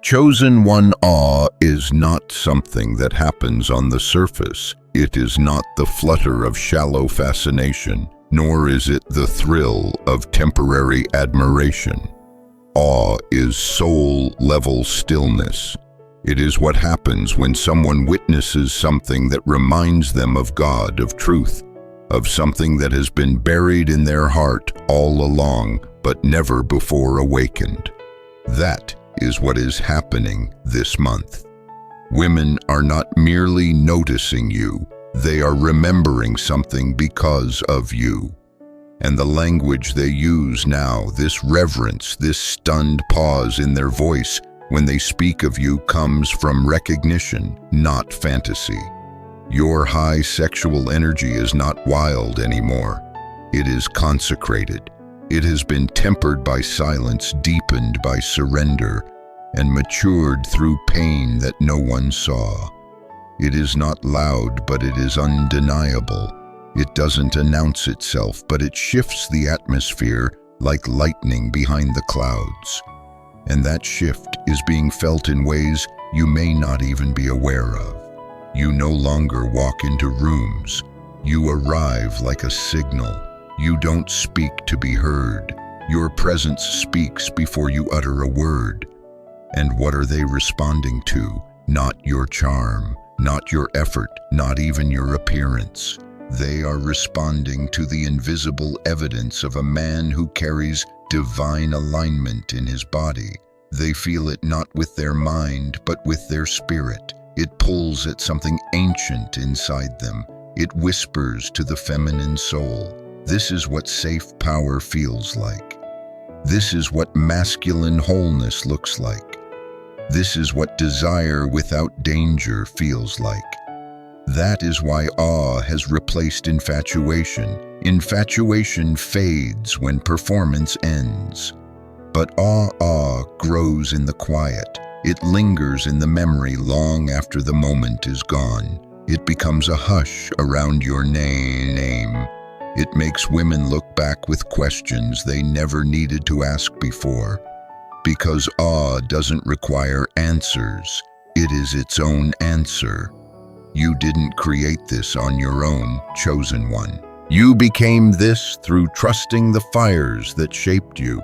Chosen one, awe is not something that happens on the surface. It is not the flutter of shallow fascination, nor is it the thrill of temporary admiration. Awe is soul-level stillness. It is what happens when someone witnesses something that reminds them of God, of truth, of something that has been buried in their heart all along, but never before awakened. That is what is happening this month. Women are not merely noticing you, they are remembering something because of you. And the language they use now, this reverence, this stunned pause in their voice when they speak of you, comes from recognition, not fantasy. Your high sexual energy is not wild anymore. It is consecrated. It has been tempered by silence, deepened by surrender, and matured through pain that no one saw. It is not loud, but it is undeniable. It doesn't announce itself, but it shifts the atmosphere like lightning behind the clouds. And that shift is being felt in ways you may not even be aware of. You no longer walk into rooms. You arrive like a signal. You don't speak to be heard. Your presence speaks before you utter a word. And what are they responding to? Not your charm, not your effort, not even your appearance. They are responding to the invisible evidence of a man who carries divine alignment in his body. They feel it not with their mind, but with their spirit. It pulls at something ancient inside them. It whispers to the feminine soul. This is what safe power feels like. This is what masculine wholeness looks like. This is what desire without danger feels like. That is why awe has replaced infatuation. Infatuation fades when performance ends. But awe grows in the quiet. It lingers in the memory long after the moment is gone. It becomes a hush around your name. It makes women look back with questions they never needed to ask before. Because awe doesn't require answers. It is its own answer. You didn't create this on your own, chosen one. You became this through trusting the fires that shaped you.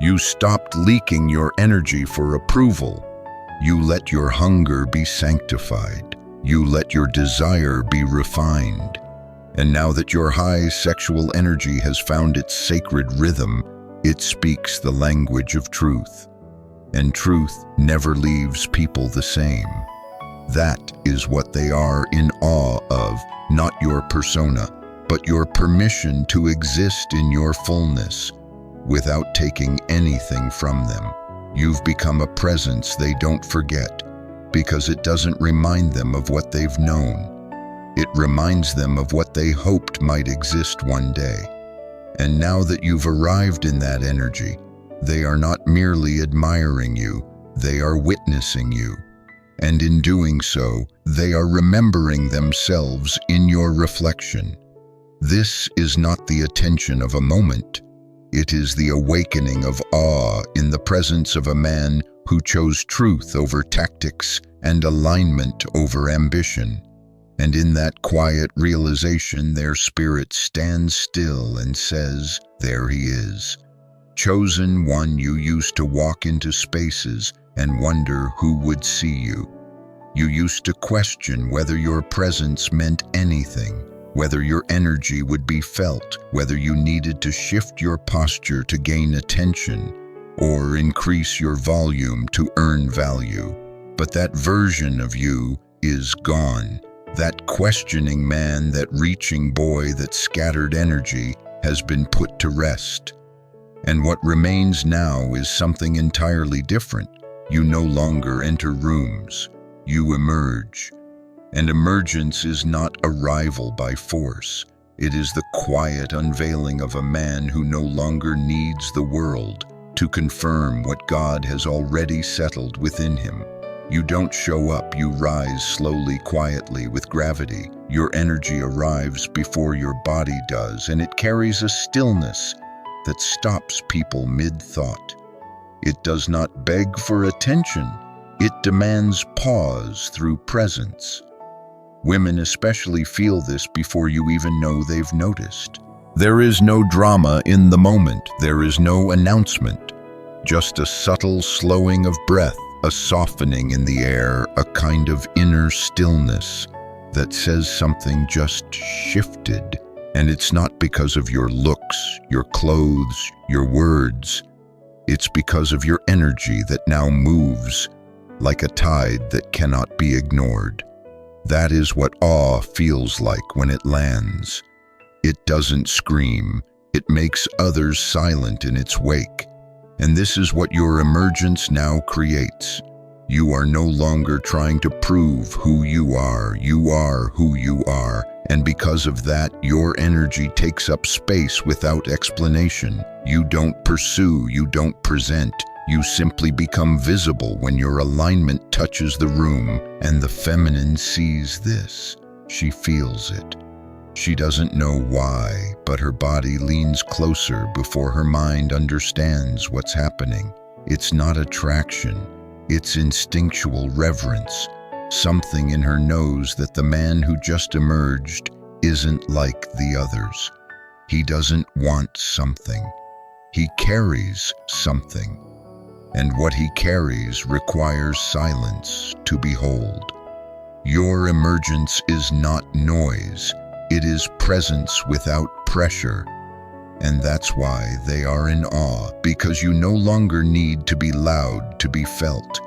You stopped leaking your energy for approval. You let your hunger be sanctified. You let your desire be refined. And now that your high sexual energy has found its sacred rhythm, it speaks the language of truth. And truth never leaves people the same. That is what they are in awe of, not your persona, but your permission to exist in your fullness, without taking anything from them. You've become a presence they don't forget, because it doesn't remind them of what they've known. It reminds them of what they hoped might exist one day. And now that you've arrived in that energy, they are not merely admiring you, they are witnessing you. And in doing so, they are remembering themselves in your reflection. This is not the attention of a moment. It is the awakening of awe in the presence of a man who chose truth over tactics and alignment over ambition. And in that quiet realization, their spirit stands still and says, there he is. Chosen one. You used to walk into spaces and wonder who would see you. You used to question whether your presence meant anything, whether your energy would be felt, whether you needed to shift your posture to gain attention, or increase your volume to earn value. But that version of you is gone. That questioning man, that reaching boy, that scattered energy has been put to rest. And what remains now is something entirely different. You no longer enter rooms. You emerge. And emergence is not arrival by force. It is the quiet unveiling of a man who no longer needs the world to confirm what God has already settled within him. You don't show up, you rise slowly, quietly, with gravity. Your energy arrives before your body does, and it carries a stillness that stops people mid-thought. It does not beg for attention. It demands pause through presence. Women especially feel this before you even know they've noticed. There is no drama in the moment. There is no announcement. Just a subtle slowing of breath, a softening in the air, a kind of inner stillness that says something just shifted. And it's not because of your looks, your clothes, your words. It's because of your energy that now moves like a tide that cannot be ignored. That is what awe feels like when it lands. It doesn't scream. It makes others silent in its wake. And this is what your emergence now creates. You are no longer trying to prove who you are. You are who you are. And because of that, your energy takes up space without explanation. You don't pursue, you don't present. You simply become visible when your alignment touches the room, and the feminine sees this. She feels it. She doesn't know why, but her body leans closer before her mind understands what's happening. It's not attraction, it's instinctual reverence. Something in her knows that the man who just emerged isn't like the others. He doesn't want something. He carries something. And what he carries requires silence to behold. Your emergence is not noise. It is presence without pressure. And that's why they are in awe, because you no longer need to be loud to be felt.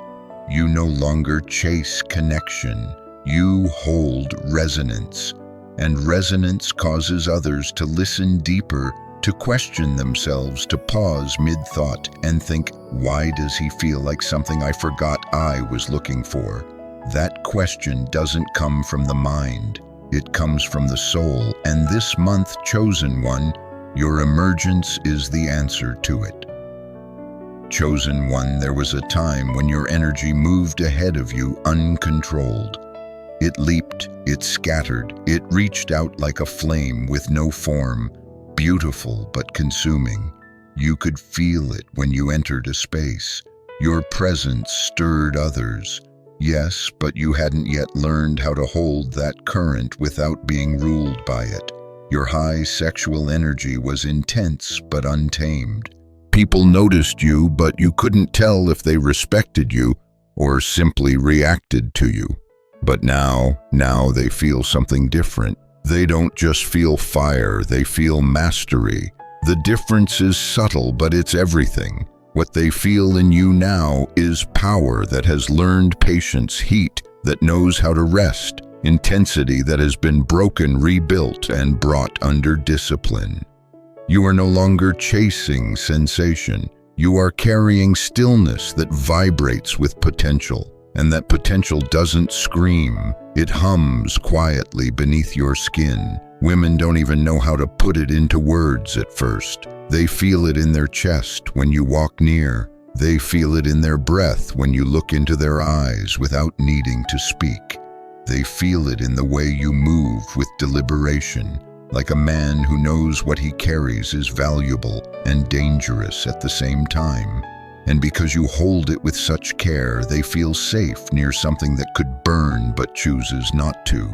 You no longer chase connection. You hold resonance. And resonance causes others to listen deeper, to question themselves, to pause mid-thought and think, why does he feel like something I forgot I was looking for? That question doesn't come from the mind. It comes from the soul. And this month, chosen one, your emergence is the answer to it. Chosen one, there was a time when your energy moved ahead of you uncontrolled. It leaped, it scattered, it reached out like a flame with no form, beautiful but consuming. You could feel it when you entered a space. Your presence stirred others. Yes, but you hadn't yet learned how to hold that current without being ruled by it. Your high sexual energy was intense but untamed. People noticed you, but you couldn't tell if they respected you or simply reacted to you. But now they feel something different. They don't just feel fire, they feel mastery. The difference is subtle, but it's everything. What they feel in you now is power that has learned patience, heat that knows how to rest, intensity that has been broken, rebuilt, and brought under discipline. You are no longer chasing sensation. You are carrying stillness that vibrates with potential. And that potential doesn't scream. It hums quietly beneath your skin. Women don't even know how to put it into words at first. They feel it in their chest when you walk near. They feel it in their breath when you look into their eyes without needing to speak. They feel it in the way you move with deliberation, like a man who knows what he carries is valuable and dangerous at the same time. And because you hold it with such care, they feel safe near something that could burn but chooses not to.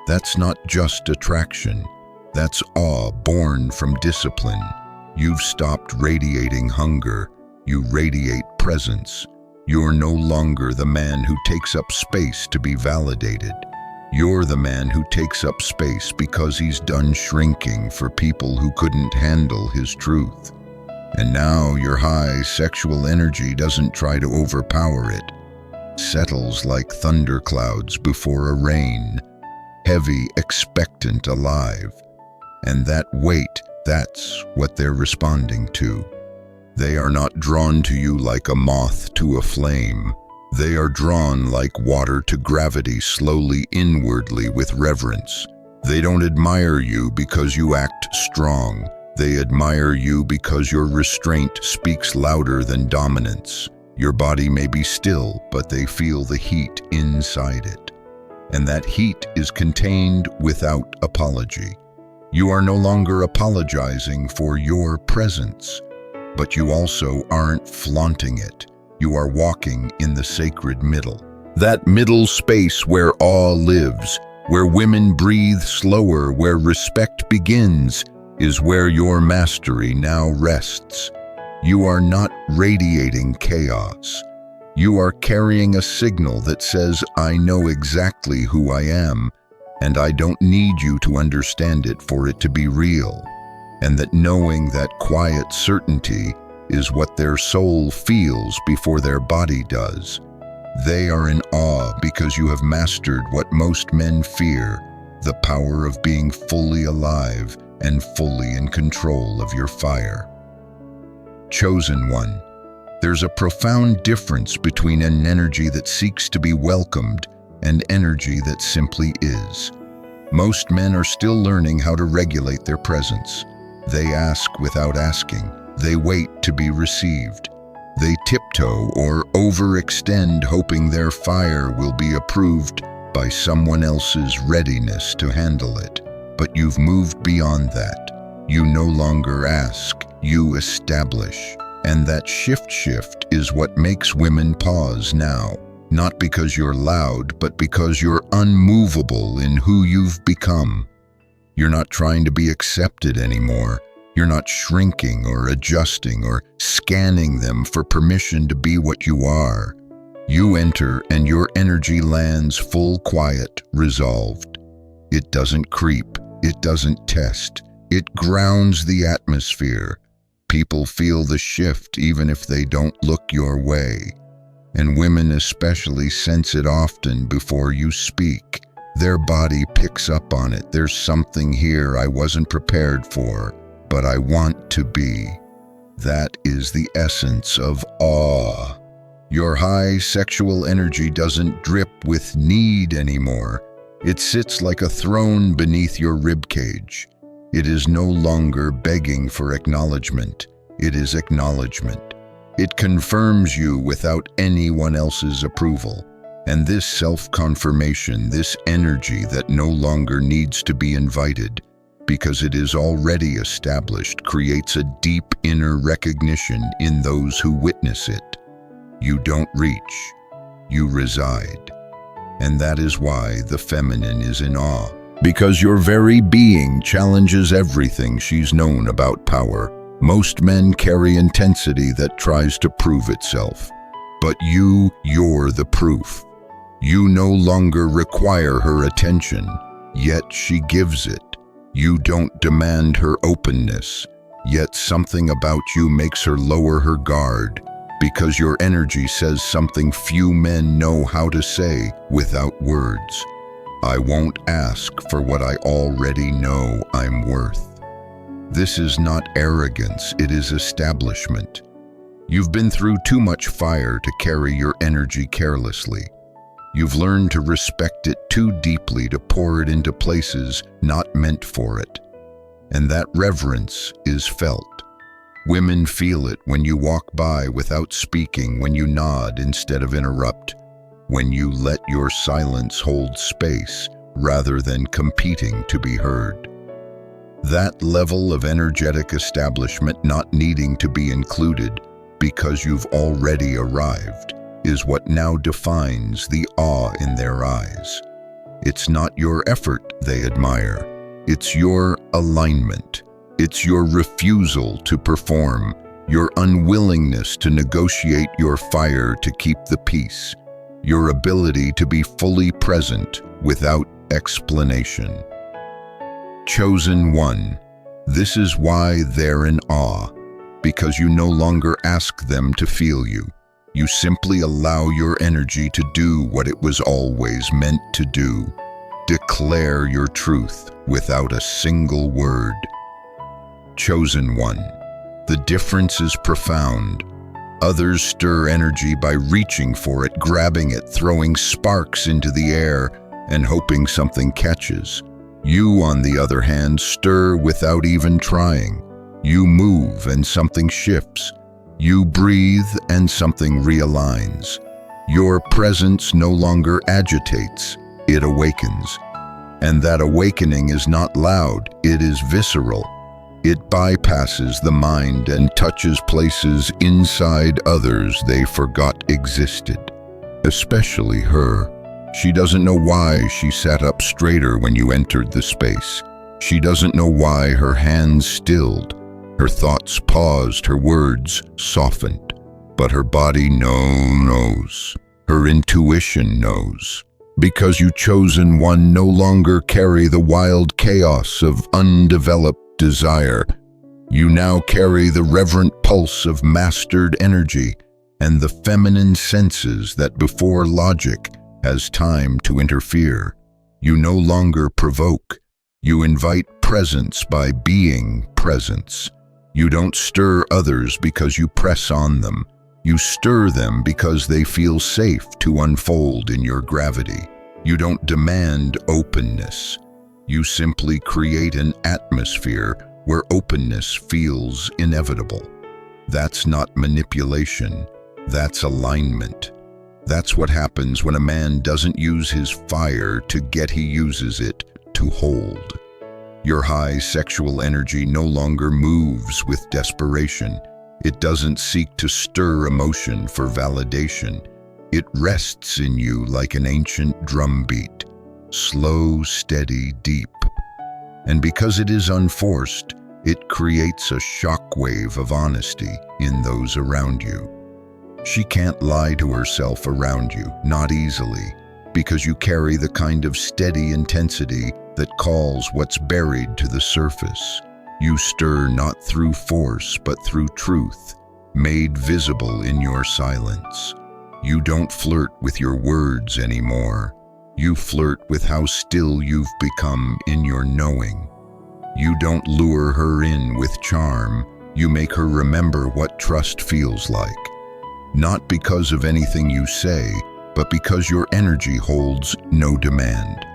That's not just attraction. That's awe born from discipline. You've stopped radiating hunger. You radiate presence. You're no longer the man who takes up space to be validated. You're the man who takes up space because he's done shrinking for people who couldn't handle his truth. And now your high sexual energy doesn't try to overpower it. Settles like thunderclouds before a rain, heavy, expectant, alive. And that weight, that's what they're responding to. They are not drawn to you like a moth to a flame. They are drawn like water to gravity, slowly inwardly with reverence. They don't admire you because you act strong. They admire you because your restraint speaks louder than dominance. Your body may be still, but they feel the heat inside it. And that heat is contained without apology. You are no longer apologizing for your presence, but you also aren't flaunting it. you are walking in the sacred middle. That middle space where awe lives, where women breathe slower, where respect begins, is where your mastery now rests. You are not radiating chaos. You are carrying a signal that says, I know exactly who I am, and I don't need you to understand it for it to be real. And that knowing that quiet certainty is what their soul feels before their body does. They are in awe because you have mastered what most men fear, the power of being fully alive and fully in control of your fire. Chosen one, there's a profound difference between an energy that seeks to be welcomed and energy that simply is. Most men are still learning how to regulate their presence. They ask without asking. They wait to be received. They tiptoe or overextend, hoping their fire will be approved by someone else's readiness to handle it. But you've moved beyond that. You no longer ask, you establish. And that shift is what makes women pause now. Not because you're loud, but because you're unmovable in who you've become. You're not trying to be accepted anymore. You're not shrinking or adjusting or scanning them for permission to be what you are. You enter and your energy lands full, quiet, resolved. It doesn't creep. It doesn't test. It grounds the atmosphere. People feel the shift even if they don't look your way. And women especially sense it often before you speak. Their body picks up on it. There's something here I wasn't prepared for, but I want to be. That is the essence of awe. Your high sexual energy doesn't drip with need anymore. It sits like a throne beneath your ribcage. It is no longer begging for acknowledgement. It is acknowledgement. It confirms you without anyone else's approval. And this self-confirmation, this energy that no longer needs to be invited, because it is already established, creates a deep inner recognition in those who witness it. You don't reach, you reside. And that is why the feminine is in awe, because your very being challenges everything she's known about power. Most men carry intensity that tries to prove itself. But you're the proof. You no longer require her attention, yet she gives it. You don't demand her openness, yet something about you makes her lower her guard, because your energy says something few men know how to say without words. I won't ask for what I already know I'm worth. This is not arrogance, it is establishment. You've been through too much fire to carry your energy carelessly. You've learned to respect it too deeply to pour it into places not meant for it. And that reverence is felt. Women feel it when you walk by without speaking, when you nod instead of interrupt, when you let your silence hold space rather than competing to be heard. That level of energetic establishment, not needing to be included because you've already arrived, is what now defines the awe in their eyes. It's not your effort they admire. It's your alignment. It's your refusal to perform, your unwillingness to negotiate your fire to keep the peace, your ability to be fully present without explanation. Chosen one, this is why they're in awe, because you no longer ask them to feel you. You simply allow your energy to do what it was always meant to do. Declare your truth without a single word. Chosen one, the difference is profound. Others stir energy by reaching for it, grabbing it, throwing sparks into the air, and hoping something catches. You, on the other hand, stir without even trying. You move and something shifts. You breathe and something realigns. Your presence no longer agitates, it awakens. And that awakening is not loud, it is visceral. It bypasses the mind and touches places inside others they forgot existed, especially her. She doesn't know why she sat up straighter when you entered the space. She doesn't know why her hands stilled, her thoughts paused, her words softened. But her body knows. Her intuition knows. Because you chosen one no longer carry the wild chaos of undeveloped desire. You now carry the reverent pulse of mastered energy and the feminine senses that before logic has time to interfere. You no longer provoke. You invite presence by being presence. You don't stir others because you press on them. You stir them because they feel safe to unfold in your gravity. You don't demand openness. You simply create an atmosphere where openness feels inevitable. That's not manipulation. That's alignment. That's what happens when a man doesn't use his fire to get, he uses it to hold. Your high sexual energy no longer moves with desperation. It doesn't seek to stir emotion for validation. It rests in you like an ancient drumbeat, slow, steady, deep. And because it is unforced, it creates a shockwave of honesty in those around you. She can't lie to herself around you, not easily, because you carry the kind of steady intensity that calls what's buried to the surface. You stir not through force, but through truth, made visible in your silence. You don't flirt with your words anymore. You flirt with how still you've become in your knowing. You don't lure her in with charm. You make her remember what trust feels like. Not because of anything you say, but because your energy holds no demand.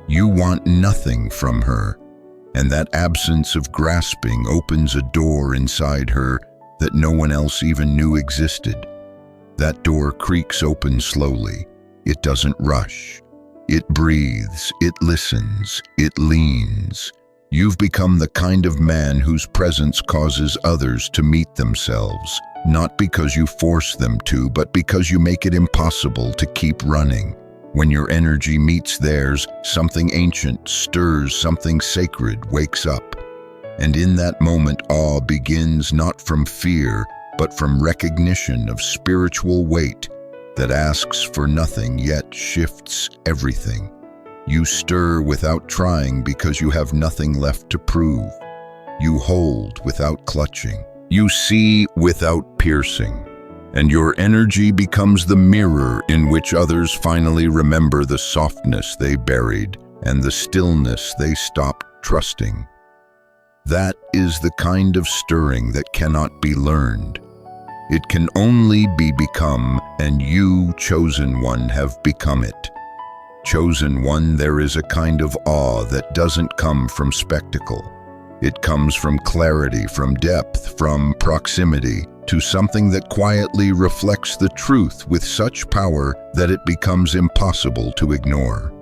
You want nothing from her. And that absence of grasping opens a door inside her that no one else even knew existed. That door creaks open slowly. It doesn't rush. It breathes, it listens, it leans. You've become the kind of man whose presence causes others to meet themselves, not because you force them to, but because you make it impossible to keep running. When your energy meets theirs, something ancient stirs, something sacred wakes up. And in that moment, awe begins not from fear, but from recognition of spiritual weight that asks for nothing yet shifts everything. You stir without trying because you have nothing left to prove. You hold without clutching. You see without piercing. And your energy becomes the mirror in which others finally remember the softness they buried and the stillness they stopped trusting. That is the kind of stirring that cannot be learned. It can only be become, and you, chosen one, have become it. Chosen one, there is a kind of awe that doesn't come from spectacle. It comes from clarity, from depth, from proximity, to something that quietly reflects the truth with such power that it becomes impossible to ignore.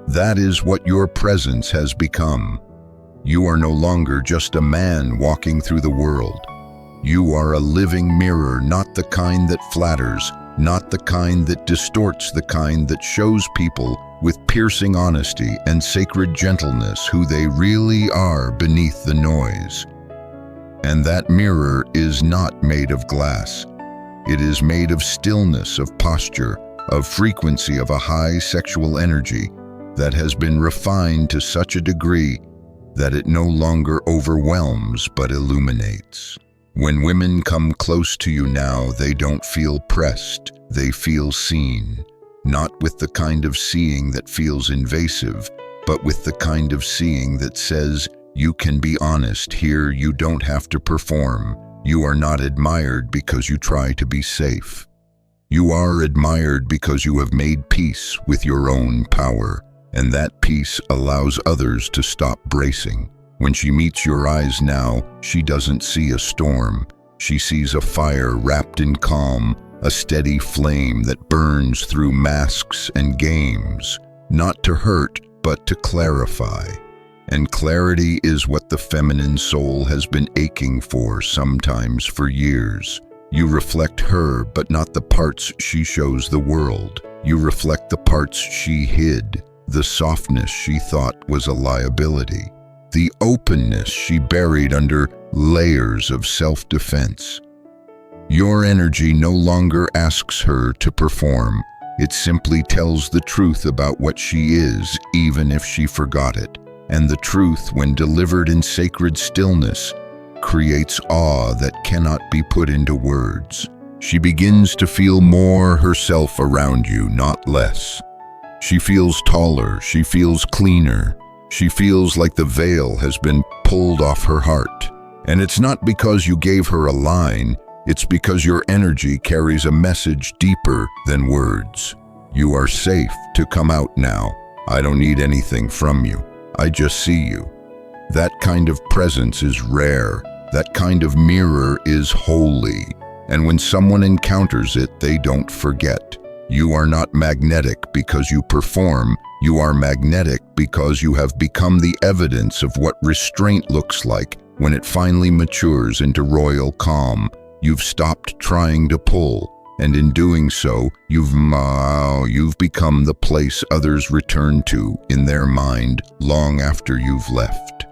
That is what your presence has become. You are no longer just a man walking through the world. You are a living mirror, not the kind that flatters, not the kind that distorts, the kind that shows people with piercing honesty and sacred gentleness who they really are beneath the noise. And that mirror is not made of glass. It is made of stillness, of posture, of frequency, of a high sexual energy that has been refined to such a degree that it no longer overwhelms but illuminates. When women come close to you now, they don't feel pressed, they feel seen. Not with the kind of seeing that feels invasive, but with the kind of seeing that says, you can be honest here, you don't have to perform. You are not admired because you try to be safe. You are admired because you have made peace with your own power, and that peace allows others to stop bracing. When she meets your eyes now, she doesn't see a storm. She sees a fire wrapped in calm, a steady flame that burns through masks and games, not to hurt, but to clarify. And clarity is what the feminine soul has been aching for, sometimes for years. You reflect her, but not the parts she shows the world. You reflect the parts she hid, the softness she thought was a liability, the openness she buried under layers of self-defense. Your energy no longer asks her to perform. It simply tells the truth about what she is, even if she forgot it. And the truth, when delivered in sacred stillness, creates awe that cannot be put into words. She begins to feel more herself around you, not less. She feels taller, she feels cleaner. She feels like the veil has been pulled off her heart. And it's not because you gave her a line, it's because your energy carries a message deeper than words. You are safe to come out now. I don't need anything from you. I just see you. That kind of presence is rare. That kind of mirror is holy. And when someone encounters it, they don't forget. You are not magnetic because you perform. You are magnetic because you have become the evidence of what restraint looks like when it finally matures into royal calm. You've stopped trying to pull, and in doing so, you've become the place others return to in their mind long after you've left.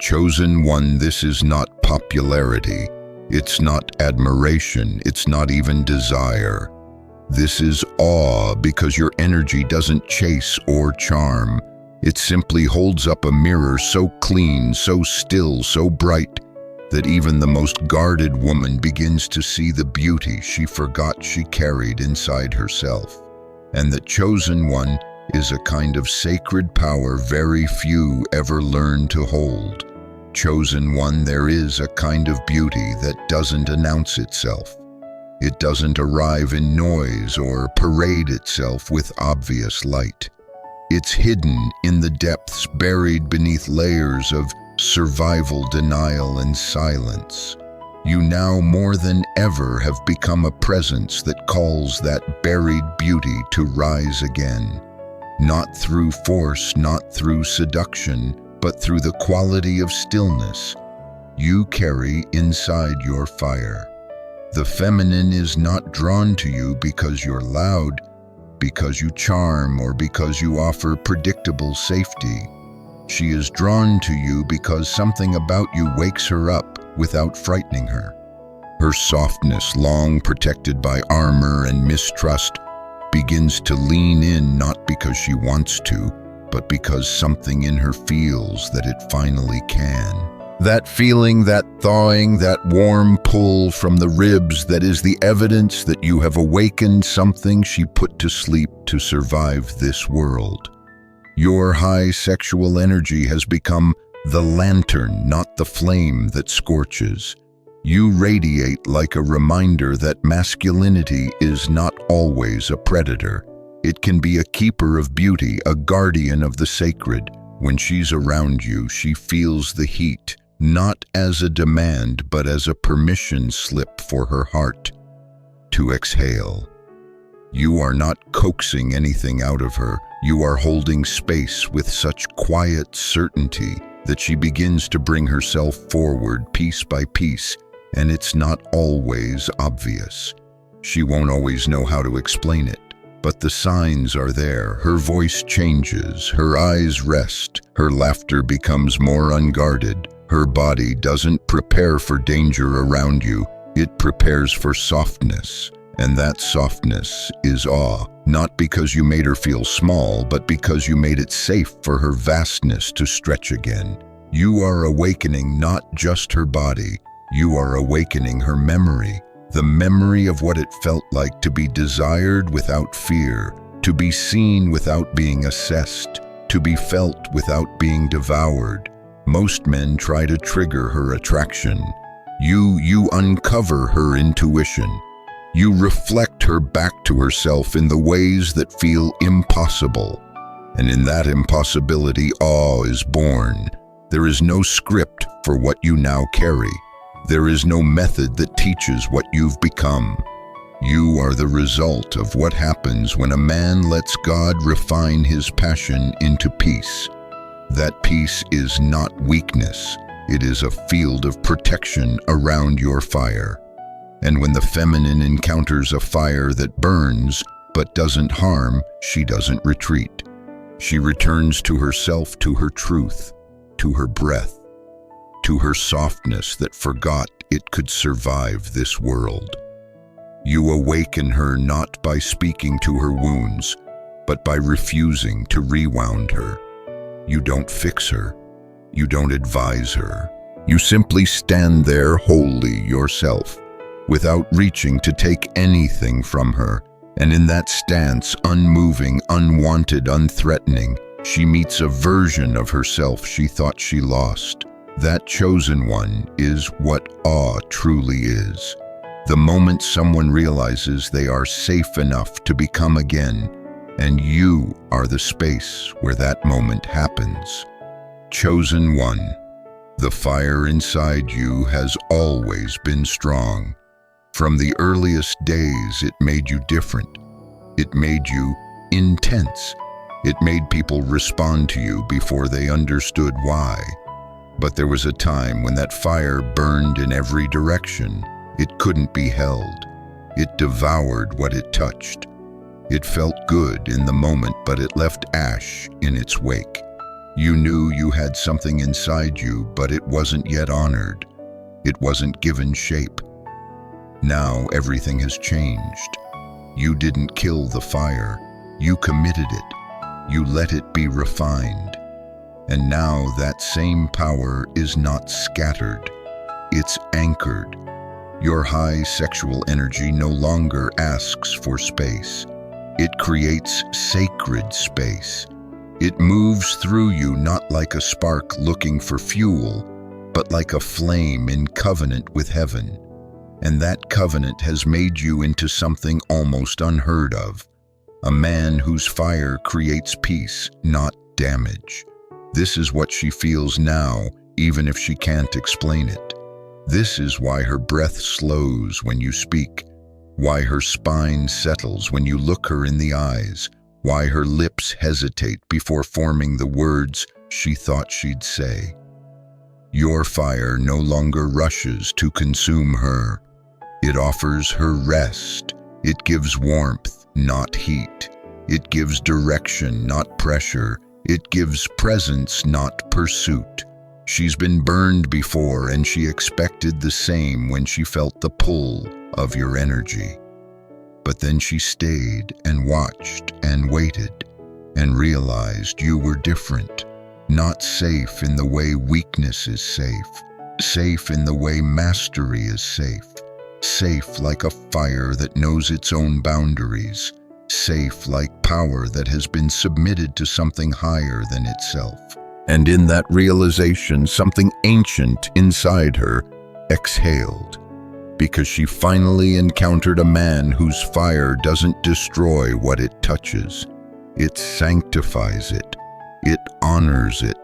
Chosen one, this is not popularity. It's not admiration. It's not even desire. This is awe, because your energy doesn't chase or charm. It simply holds up a mirror so clean, so still, so bright, that even the most guarded woman begins to see the beauty she forgot she carried inside herself. And the chosen one is a kind of sacred power very few ever learn to hold. Chosen one, there is a kind of beauty that doesn't announce itself. It doesn't arrive in noise or parade itself with obvious light. It's hidden in the depths, buried beneath layers of survival, denial, and silence. You now more than ever have become a presence that calls that buried beauty to rise again. Not through force, not through seduction, but through the quality of stillness you carry inside your fire. The feminine is not drawn to you because you're loud, because you charm, or because you offer predictable safety. She is drawn to you because something about you wakes her up without frightening her. Her softness, long protected by armor and mistrust, begins to lean in, not because she wants to, but because something in her feels that it finally can. That feeling, that thawing, that warm pull from the ribs, that is the evidence that you have awakened something she put to sleep to survive this world. Your high sexual energy has become the lantern, not the flame that scorches. You radiate like a reminder that masculinity is not always a predator. It can be a keeper of beauty, a guardian of the sacred. When she's around you, she feels the heat, not as a demand, but as a permission slip for her heart to exhale. You are not coaxing anything out of her. You are holding space with such quiet certainty that she begins to bring herself forward piece by piece, and it's not always obvious. She won't always know how to explain it, but the signs are there. Her voice changes, her eyes rest, her laughter becomes more unguarded. Her body doesn't prepare for danger around you, it prepares for softness. And that softness is awe, not because you made her feel small, but because you made it safe for her vastness to stretch again. You are awakening not just her body, you are awakening her memory, the memory of what it felt like to be desired without fear, to be seen without being assessed, to be felt without being devoured. Most men try to trigger her attraction. You uncover her intuition. You reflect her back to herself in the ways that feel impossible. And in that impossibility, awe is born. There is no script for what you now carry. There is no method that teaches what you've become. You are the result of what happens when a man lets God refine his passion into peace. That peace is not weakness. It is a field of protection around your fire. And when the feminine encounters a fire that burns but doesn't harm, she doesn't retreat. She returns to herself, to her truth, to her breath, to her softness that forgot it could survive this world. You awaken her not by speaking to her wounds, but by refusing to rewound her. You don't fix her. You don't advise her. You simply stand there wholly yourself, without reaching to take anything from her. And in that stance, unmoving, unwanted, unthreatening, she meets a version of herself she thought she lost. That chosen one is what awe truly is. The moment someone realizes they are safe enough to become again, and you are the space where that moment happens. Chosen one, the fire inside you has always been strong. From the earliest days, it made you different. It made you intense. It made people respond to you before they understood why. But there was a time when that fire burned in every direction. It couldn't be held. It devoured what it touched. It felt good in the moment, but it left ash in its wake. You knew you had something inside you, but it wasn't yet honored. It wasn't given shape. Now everything has changed. You didn't kill the fire. You committed it. You let it be refined. And now that same power is not scattered. It's anchored. Your high sexual energy no longer asks for space. It creates sacred space. It moves through you not like a spark looking for fuel, but like a flame in covenant with heaven. And that covenant has made you into something almost unheard of. A man whose fire creates peace, not damage. This is what she feels now, even if she can't explain it. This is why her breath slows when you speak, why her spine settles when you look her in the eyes, why her lips hesitate before forming the words she thought she'd say. Your fire no longer rushes to consume her. It offers her rest. It gives warmth, not heat. It gives direction, not pressure. It gives presence, not pursuit. She's been burned before, and she expected the same when she felt the pull of your energy. But then she stayed and watched and waited and realized you were different, not safe in the way weakness is safe, safe in the way mastery is safe, safe like a fire that knows its own boundaries, safe like power that has been submitted to something higher than itself. And in that realization, something ancient inside her exhaled, because she finally encountered a man whose fire doesn't destroy what it touches. It sanctifies it. It honors it.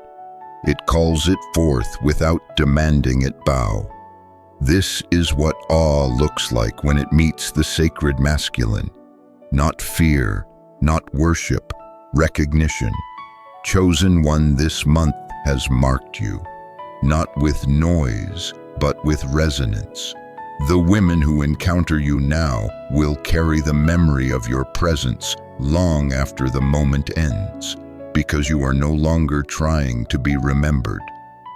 It calls it forth without demanding it bow. This is what awe looks like when it meets the sacred masculine. Not fear, not worship, recognition. Chosen one this month has marked you, not with noise, but with resonance. The women who encounter you now will carry the memory of your presence long after the moment ends, because you are no longer trying to be remembered.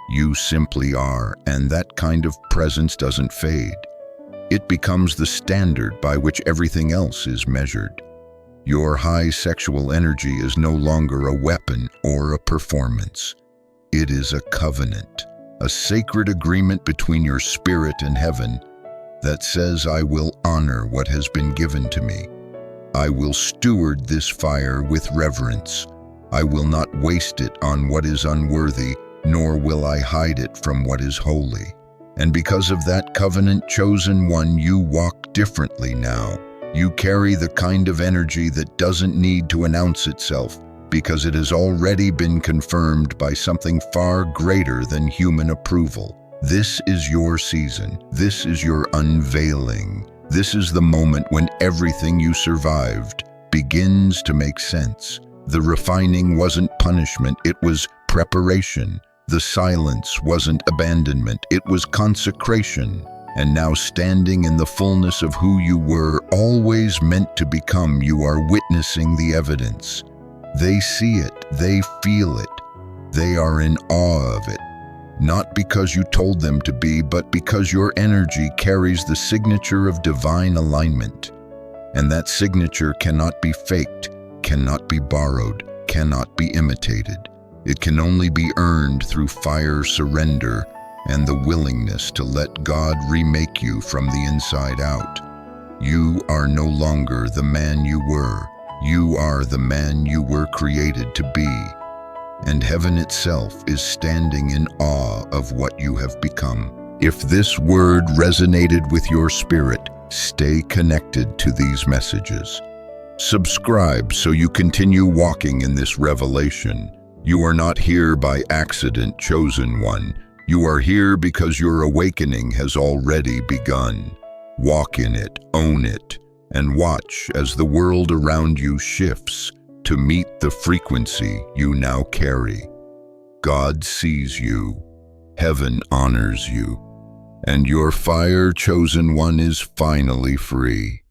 You simply are, and that kind of presence doesn't fade. It becomes the standard by which everything else is measured. Your high sexual energy is no longer a weapon or a performance. It is a covenant, a sacred agreement between your spirit and heaven that says, I will honor what has been given to me. I will steward this fire with reverence. I will not waste it on what is unworthy, nor will I hide it from what is holy. And because of that covenant, chosen one, you walk differently now. You carry the kind of energy that doesn't need to announce itself, because it has already been confirmed by something far greater than human approval. This is your season. This is your unveiling. This is the moment when everything you survived begins to make sense. The refining wasn't punishment, it was preparation. The silence wasn't abandonment, it was consecration. And now, standing in the fullness of who you were, always meant to become, you are witnessing the evidence. They see it, they feel it, they are in awe of it. Not because you told them to be, but because your energy carries the signature of divine alignment. And that signature cannot be faked, cannot be borrowed, cannot be imitated. It can only be earned through fire, surrender, and the willingness to let God remake you from the inside out. You are no longer the man you were. You are the man you were created to be. And heaven itself is standing in awe of what you have become. If this word resonated with your spirit, stay connected to these messages. Subscribe so you continue walking in this revelation. You are not here by accident, chosen one. You are here because your awakening has already begun. Walk in it, own it, and watch as the world around you shifts to meet the frequency you now carry. God sees you, heaven honors you, and your fire, chosen one, is finally free.